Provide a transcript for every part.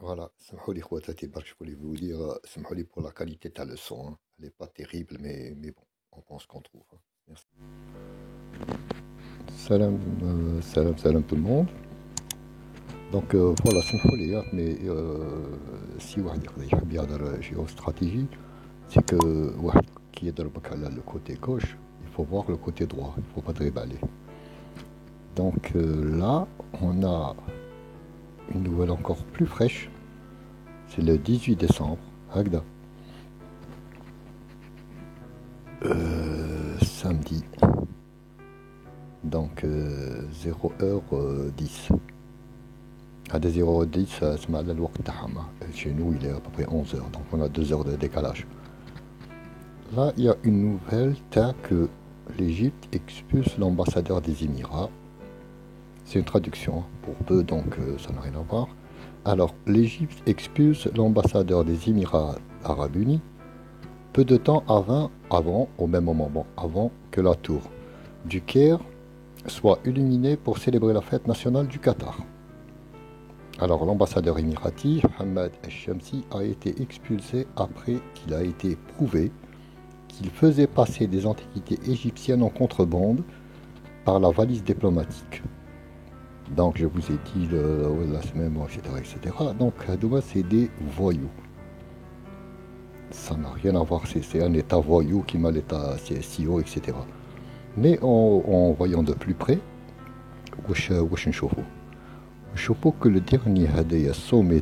Voilà, سمحوا لي خواتاتي برك je voulais vous dire, سمحوا لي pour la qualité de la leçon, hein. Elle n'est pas terrible, mais bon, on pense qu'on trouve, hein. Merci. Salam, salam tout le monde. Donc voilà, سمحوا لي mais si واحد يقدر يحب يهضر géostratégie, c'est que واحد كي يضربك على le côté gauche, il faut voir le côté droit, il ne faut pas dribbler. Donc là, on a une nouvelle encore plus fraîche. C'est le 18 décembre, Agda. Samedi. Donc 0h10. À 0h10, c'est mal le temps. Chez nous, il est à peu près 11h, donc on a 2 heures de décalage. Là, il y a une nouvelle que l'Égypte expulse l'ambassadeur des Émirats. C'est une traduction pour peu, donc ça n'a rien à voir. Alors, l'Égypte expulse l'ambassadeur des Émirats arabes unis peu de temps avant, au même moment, avant que la tour du Caire soit illuminée pour célébrer la fête nationale du Qatar. Alors, l'ambassadeur émirati, Hamad El-Shamsi, a été expulsé après qu'il a été prouvé qu'il faisait passer des antiquités égyptiennes en contrebande par la valise diplomatique. Donc je vous ai dit la semaine, etc. Donc Hadouma, c'est des voyous. Ça n'a rien à voir, c'est un état voyou qui m'a l'état CSIO, etc. Mais en voyant de plus près, واش نشوفوا que le dernier هدايا sommet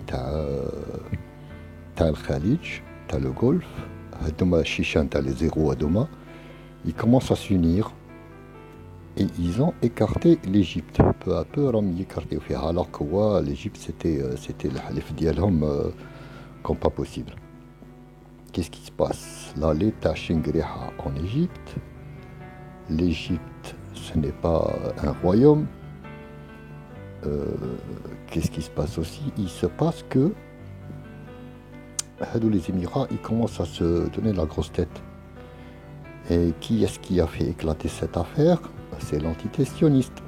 تاع الخليج تاع le Golfe, Hadouma الشيشان تاع les zéros Hadouma, ils commencent à s'unir. Et ils ont écarté l'Égypte. Peu à peu, ils ont écarté. Alors que l'Égypte, c'était le halif dialhom comme pas possible. Qu'est-ce qui se passe? Là, l'État Shingriha en Égypte. L'Égypte, ce n'est pas un royaume. Qu'est-ce qui se passe aussi? Il se passe que les Émirats, ils commencent à se donner la grosse tête. Et qui est-ce qui a fait éclater cette affaire? C'est l'entité sioniste.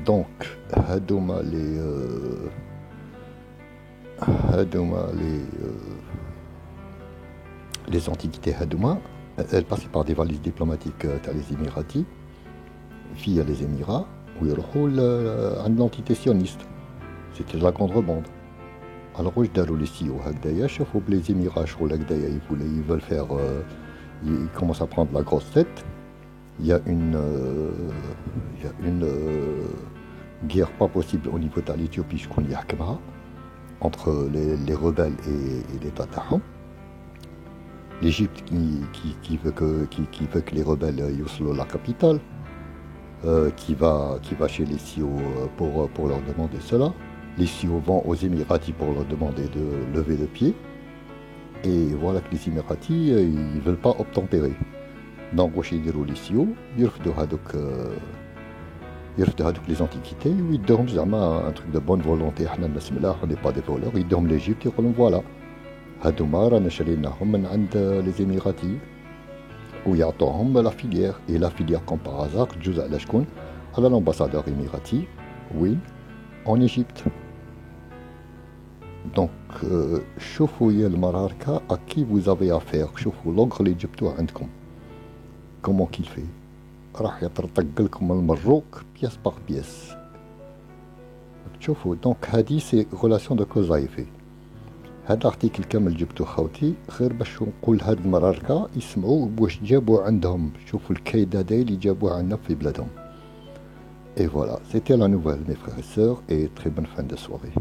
Donc, Hadouma les antiquités Hadouma, elles passaient par des valises diplomatiques à les Émiratis, via les Émirats, où il y a l'entité sioniste. C'était de la contrebande. Alors, je dis les CEO, les Émirats, ils veulent faire, ils commencent à prendre la grosse tête. Il y a une guerre pas possible au niveau de l'Éthiopie entre les rebelles et l'État Tahom. L'Égypte qui veut que les rebelles y la capitale, qui va chez les CEO pour leur demander cela. Les CEO vont aux Émiratis pour leur demander de lever le pied. Et voilà que les Émiratis, ils ne veulent pas obtempérer. Donc, les CEO, ils refusent les antiquités, ils donnent un truc de bonne volonté. On n'est pas des voleurs, ils donnent l'Égypte, ils disent voilà. Hadouma, les Émiratis, où ils ont la filière. Et la filière, comme par hasard, à l'ambassadeur émirati, oui, en Égypte. Donc, chauffouyez le mararka à qui vous avez affaire. Chauffouyez l'ogre l'Égyptois عندكم. Comment qu'il fait? راح يطرطق لكم المروك pièce par pièce. شوفوا donc هذه سي relation de cause à effet. هذا الارتيكل كامل جبتو خوتي غير باش نقول هاد المراركة يسمعوا واش جابوا عندهم. شوفوا الكيد هذا اللي جابوه عندنا في بلادهم. Et voilà, c'était la nouvelle mes frères et sœurs et très bonne fin de soirée.